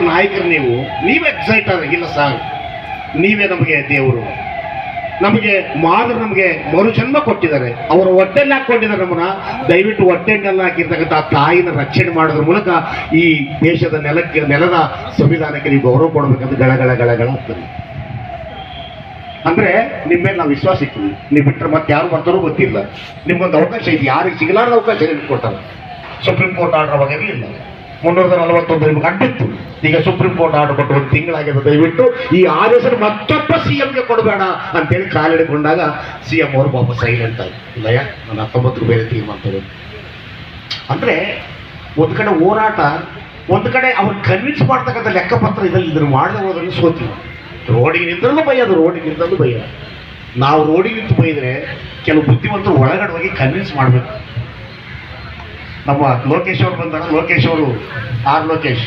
ನಾಯಕರು ನೀವು ಎಕ್ಸೈಟ್ ಆಗಿಲ್ಲ ಸರ್. ನೀವೇ ನಮಗೆ ದೇವರು, ನಮಗೆ ಮಾದರಿ, ನಮಗೆ ಮರುಜನ್ಮ ಕೊಟ್ಟಿದ್ದಾರೆ. ಅವರ ಹೊಟ್ಟೆಲ್ಲಿ ಹಾಕೊಂಡಿದ್ದಾರೆ ನಮ್ಮನ್ನ. ದಯವಿಟ್ಟು ಹೊಟ್ಟೆನೆಲ್ಲ ಹಾಕಿರ್ತಕ್ಕಂಥ ತಾಯಿನ ರಕ್ಷಣೆ ಮಾಡೋದ್ರ ಮೂಲಕ ಈ ದೇಶದ ನೆಲದ ಸಂವಿಧಾನಕ್ಕೆ ನೀವು ಗೌರವ ಕೊಡಬೇಕಂತ ಗಳಗಳ ಆಗ್ತದೆ. ಅಂದ್ರೆ ನಿಮ್ಮ ಮೇಲೆ ನಾವು ವಿಶ್ವಾಸ ಇರ್ತೀವಿ. ನೀವು ಬಿಟ್ಟರೆ ಮತ್ತೆ ಯಾರು ಬರ್ತಾರೋ ಗೊತ್ತಿಲ್ಲ. ನಿಮ್ಗೊಂದು ಅವಕಾಶ ಇದೆ, ಯಾರಿಗೆ ಸಿಗಲಾರದ ಅವಕಾಶ ಕೊಡ್ತಾರೆ. ಸುಪ್ರೀಂ ಕೋರ್ಟ್ ಆರ್ಡರ್ ಅವಾಗ ಇರಲಿಲ್ಲ. 341 ನಿಮ್ಗೆ ಅಡ್ಡಿತ್ತು. ಈಗ ಸುಪ್ರೀಂ ಕೋರ್ಟ್ ಆರ್ಡರ್ ಕೊಟ್ಟು 1 ತಿಂಗಳಾಗಿದೆ. ದಯವಿಟ್ಟು ಈ ಆದೇಶ ಮತ್ತೊಬ್ಬ CMಗೆ ಕೊಡಬೇಡ ಅಂತೇಳಿ ಕಾಲಿಡಿಕೊಂಡಾಗ CM ಅವರು ಪಾಪ ಸೈಲೆಂಟ್ ಆಗಿ ಇಲ್ಲಯ್ಯ ನಾನು 19 ಬೇರೆ ತೀರ್ಮಾನ ತಗೋದು. ಅಂದ್ರೆ ಒಂದು ಕಡೆ ಹೋರಾಟ, ಒಂದು ಕಡೆ ಅವ್ರು ಕನ್ವಿನ್ಸ್ ಮಾಡ್ತಕ್ಕಂಥ ಲೆಕ್ಕಪತ್ರ ಇದನ್ನು ಮಾಡದೆ ಹೋದ್ರಲ್ಲಿ ಸೋತೀವಿ. ರೋಡಿಗೆ ನಿಂತರಲ್ಲೂ ಬೈಯೋದು, ರೋಡಿಗೆ ನಿಂತಲ್ಲೂ ಬೈಯೋದು. ನಾವು ರೋಡಿಗೆ ನಿಂತು ಬೈದ್ರೆ ಕೆಲವು ಬುದ್ಧಿವಂತರು ಒಳಗಡೆ ಹೋಗಿ ಕನ್ವಿನ್ಸ್ ಮಾಡಬೇಕು. ನಮ್ಮ ಲೋಕೇಶ್ ಅವರು ಬಂದಾಗ, ಲೋಕೇಶ್ ಅವರು ಲೋಕೇಶ್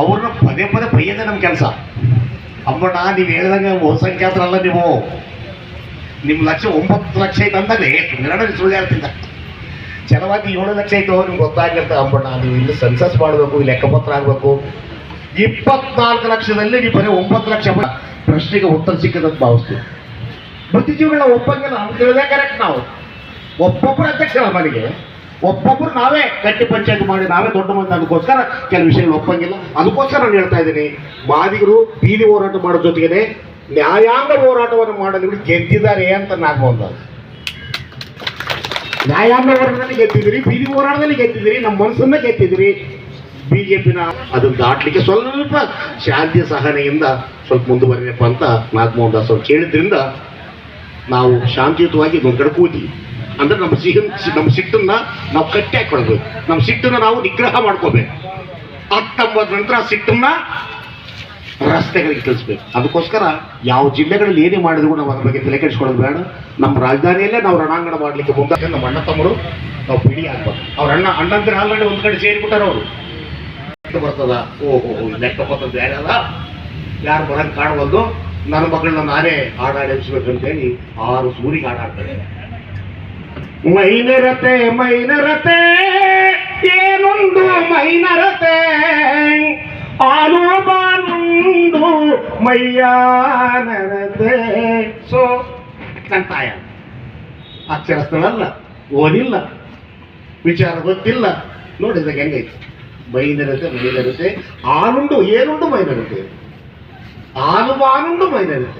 ಅವ್ರನ್ನ ಪದೇ ಪದೇ ಬೈಯೋದೇ ನಮ್ಮ ಕೆಲಸ. ಅಮ್ಮಣ್ಣ ನೀವು ಹೇಳಿದಂಗೆ ಬಹುಸಂಖ್ಯಾತರಲ್ಲ, ನಿಮ್ಮ ಲಕ್ಷ 9 ಲಕ್ಷ ಐತೆ ಅಂದಾಗ ಎಷ್ಟು ಸುಳ್ಳು ಹೇಳ್ತಿದ್ದ. ಕೆಲವಾಗಿ 7 ಲಕ್ಷ ಐತೆ ನಿಮ್ಗೆ ಗೊತ್ತಾಗಿರ್ತ. ಅಮ್ಮಣ್ಣ ನೀವು ಇಲ್ಲಿ ಸೆನ್ಸಸ್ ಮಾಡಬೇಕು, ಲೆಕ್ಕಪತ್ರ ಆಗಬೇಕು. 24 ಲಕ್ಷದಲ್ಲಿ ನೀವು ಬರೀ 9 ಲಕ್ಷ ಪ್ರಶ್ನೆಗೆ ಉತ್ತರ ಸಿಕ್ಕದಂತ ಭಾವಿಸ್ತೀವಿ. ಬುದ್ಧಿಜೀವಿಗಳ ಒಪ್ಪಂಗಿಲ್ಲ ಅಂತ ಹೇಳಿದ್ರೆ ಕರೆಕ್ಟ್. ನಾವು ಒಬ್ಬೊಬ್ಬರು ಅಧ್ಯಕ್ಷರ ಮನೆಗೆ ಒಬ್ಬೊಬ್ಬರು ನಾವೇ ಗಟ್ಟಿ ಪಂಚಾಯತ್ ಮಾಡಿ ನಾವೇ ದೊಡ್ಡ ಮಂದಿ. ಅದಕ್ಕೋಸ್ಕರ ಕೆಲವು ವಿಷಯಗಳು ಒಪ್ಪಂಗಿಲ್ಲ. ಅದಕ್ಕೋಸ್ಕರ ನಾನು ಹೇಳ್ತಾ ಇದ್ದೀನಿ, ಮಾದಿಗರು ಬೀದಿ ಹೋರಾಟ ಮಾಡೋ ಜೊತೆಗೆ ನ್ಯಾಯಾಂಗ ಹೋರಾಟವನ್ನು ಮಾಡಲು ಗೆದ್ದಿದ್ದಾರೆ ಅಂತ ನಾಗಮೋಹನ್ ದಾಸ್. ನ್ಯಾಯಾಂಗ ಹೋರಾಟದಲ್ಲಿ ಗೆದ್ದಿದ್ದೀರಿ, ಬೀದಿ ಹೋರಾಟದಲ್ಲಿ ಗೆದ್ದಿದ್ದೀರಿ, ನಮ್ಮ ಮನಸ್ಸನ್ನ ಗೆದ್ದಿದ್ದೀರಿ. BJPನ ಅದನ್ನು ದಾಟ್ಲಿಕ್ಕೆ ಸ್ವಲ್ಪ ಶಾಂತಿ ಸಹನೆಯಿಂದ ಸ್ವಲ್ಪ ಮುಂದುವರಿಯಪ್ಪ ಅಂತ ನಾಗಮೋಹನ್ ದಾಸ್ ಅವ್ರು ಕೇಳಿದ್ರಿಂದ ನಾವು ಶಾಂತಿಯುತವಾಗಿ ಒಂದು ಕಡೆ ಕೂತೀವಿ. ಅಂದ್ರೆ ನಮ್ಮ ಸಿಟ್ಟನ್ನ ನಾವು ಕಟ್ಟಿ ಹಾಕೊಳ್ಬೇಕು. ನಮ್ಮ ಸಿಟ್ಟನ್ನ ನಾವು ನಿಗ್ರಹ ಮಾಡ್ಕೋಬೇಕು. 19 ನಂತರ ಆ ಸಿಟ್ಟನ್ನ ರಸ್ತೆಗಳಿಗೆ ತಿಳಿಸ್ಬೇಕು. ಅದಕ್ಕೋಸ್ಕರ ಯಾವ ಜಿಲ್ಲೆಗಳಲ್ಲಿ ಏನೇ ಮಾಡಿದ್ರು ನಾವು ಅದ್ರ ಬಗ್ಗೆ ತಲೆ ಕೆಡಿಸ್ಕೊಳ್ಳೋದು ಬೇಡ. ನಮ್ಮ ರಾಜಧಾನಿಯಲ್ಲೇ ನಾವು ರಣಾಂಗಣ ಮಾಡಲಿಕ್ಕೆ ಮುಂದೆ ನಮ್ಮ ಅಣ್ಣ ತಮ್ಮರು ನಾವು ಬಿಡಿ ಆಗ್ಬಾರ್ದು. ಅವ್ರ ಅಣ್ಣಂದ್ರೆ ಆಲ್ರೆಡಿ ಒಂದು ಕಡೆ ಸೇರಿಬಿಟ್ಟಾರ. ಅವರು ಬರ್ತದ ಓಹೋ ಲೆಕ್ಕಪತ್ರ ಬೇರೆ ಅಲ್ಲ, ಯಾರು ಬರಂಗೆ ಕಾಣಬಲ್ದು, ನನ್ನ ಮಗಳನ್ನ ನಾನೇ ಹಾಡಾಡಿಸ್ಬೇಕಂತೇಳಿ 6 ಸೂರಿಗೆ ಹಾಡಾಡ್ತಾರೆ. ಮೈನರತೆ ಮೈನರತೆ ಏನೊಂದು ಮೈನರತೆ ಆನು ಬಾನುಂಡು ಮಯ್ಯಾನರತೆ. ಸೊ ನನ್ನ ತಾಯ ಅಕ್ಷರಸ್ಥಳಲ್ಲ, ಓದಿಲ್ಲ, ವಿಚಾರ ಗೊತ್ತಿಲ್ಲ. ನೋಡಿದಾಗ ಹೆಂಗೈತೆ ಮೈನರತೆ ಆನುಂಡು ಏನುಂಡು ಮೈನರತೆ, ಆನು ಬಾನುಂಡು ಮೈನರತೆ.